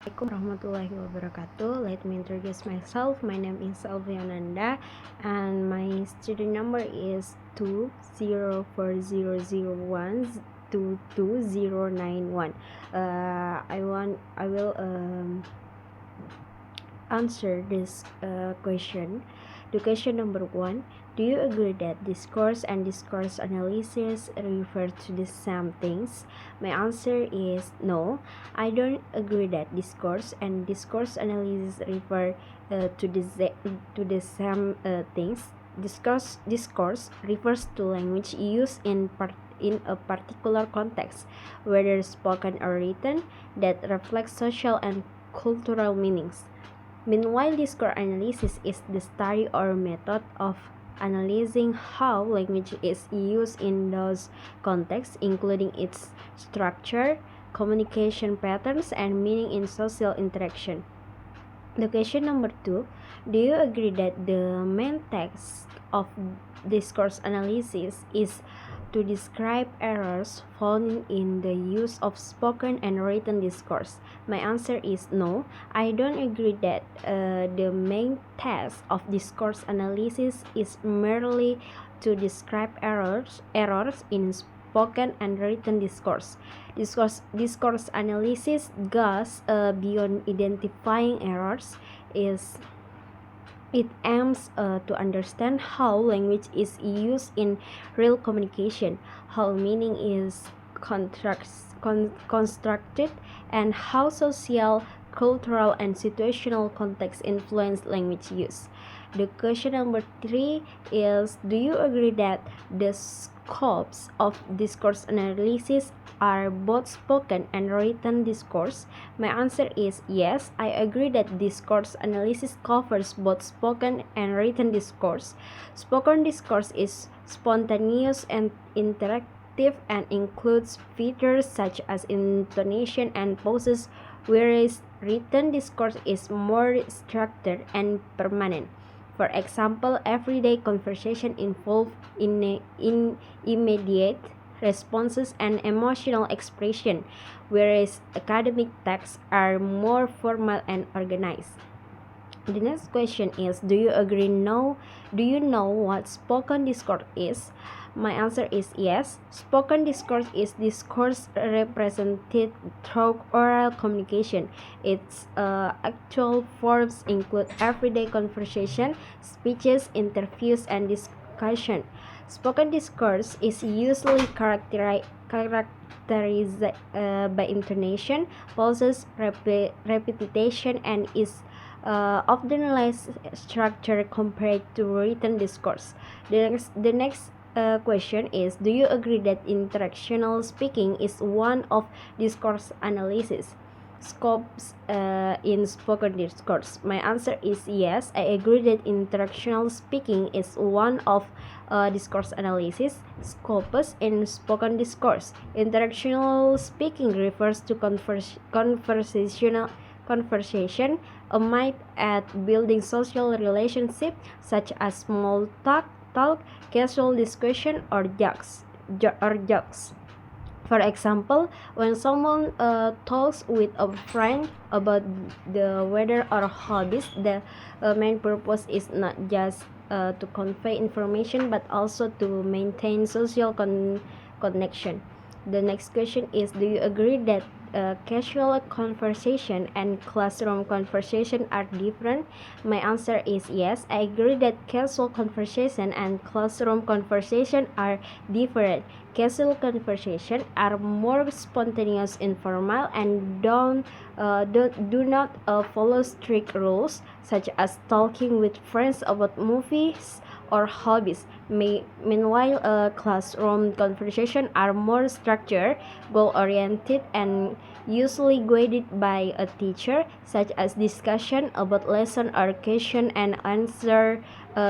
Assalamualaikum warahmatullahi wabarakatuh. Let me introduce myself. My name is Alviananda and my student number is 2040001222091. I will answer this question. The question number 1: do you agree that discourse and discourse analysis refer to the same things? My answer is no. I don't agree that discourse and discourse analysis refer to the same things. Discourse refers to language used in a particular context, whether spoken or written, that reflects social and cultural meanings. Meanwhile, discourse analysis is the study or method of analyzing how language is used in those contexts, including its structure, communication patterns, and meaning in social interaction. The question number 2: do you agree that the main task of discourse analysis is to describe errors found in the use of spoken and written discourse? My answer is no. I don't agree that the main task of discourse analysis is merely to describe errors in spoken and written discourse. Discourse analysis goes beyond identifying errors. It aims to understand how language is used in real communication, how meaning is constructed, and how social, cultural, and situational contexts influence language use. The question number 3 is: do you agree that the scopes of discourse analysis are both spoken and written discourse? My answer is yes. I agree that discourse analysis covers both spoken and written discourse. Spoken discourse is spontaneous and interactive and includes features such as intonation and pauses, whereas written discourse is more structured and permanent. For example, everyday conversation involve in immediate responses and emotional expression, whereas academic texts are more formal and organized. The next question is: do you know what spoken discourse is? My answer is yes. Spoken discourse is discourse represented through oral communication. Its actual forms include everyday conversation, speeches, interviews, and discussion. Spoken discourse is usually characterized by intonation, pauses, repetition, and is often less structured compared to written discourse. The next question is: do you agree that interactional speaking is one of discourse analysis scopes in spoken discourse? My answer is yes. I agree that interactional speaking is one of discourse analysis scopes in spoken discourse. Interactional speaking refers to conversation aimed at building social relationships such as small talk, casual discussion, or jokes. For example, when someone talks with a friend about the weather or hobbies, the main purpose is not just to convey information but also to maintain social connection. The next question is: do you agree that casual conversation and classroom conversation are different? My answer is yes. I agree that casual conversation and classroom conversation are different. Casual conversation are more spontaneous, informal, and do not follow strict rules, such as talking with friends about movies or hobbies. Meanwhile, classroom conversation are more structured, goal-oriented, and usually guided by a teacher, such as discussion about lesson or question and answer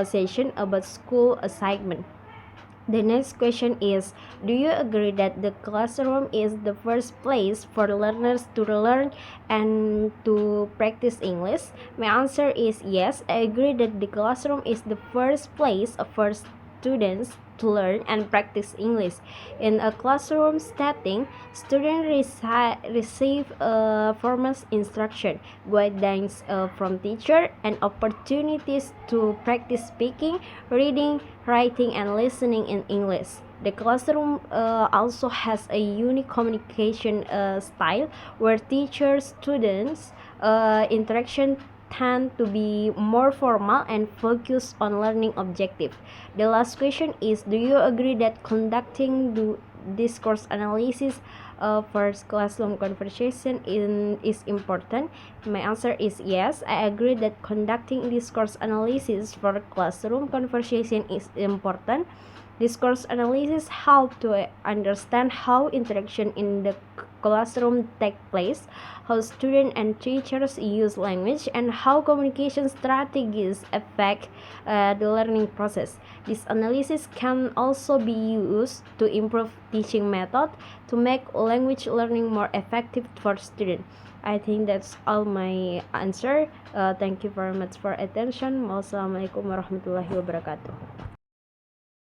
session about school assignment. The next question is: do you agree that the classroom is the first place for learners to learn and to practice English? My answer is yes. I agree that the classroom is the first place for students to learn and practice English. In a classroom setting, students receive formal instruction, guidance from teacher, and opportunities to practice speaking, reading, writing, and listening in English. The classroom also has a unique communication style where teachers students interaction tend to be more formal and focused on learning objective. The last question is, do you agree that conducting discourse analysis for classroom conversation is important? My answer is yes. I agree that conducting discourse analysis for classroom conversation is important. Discourse analysis help to understand how interaction in the classroom take place, how students and teachers use language, and how communication strategies affect the learning process. This analysis can also be used to improve teaching method to make language learning more effective for students. I think that's all my answer. Thank you very much for attention. Wassalamualaikum warahmatullahi wabarakatuh.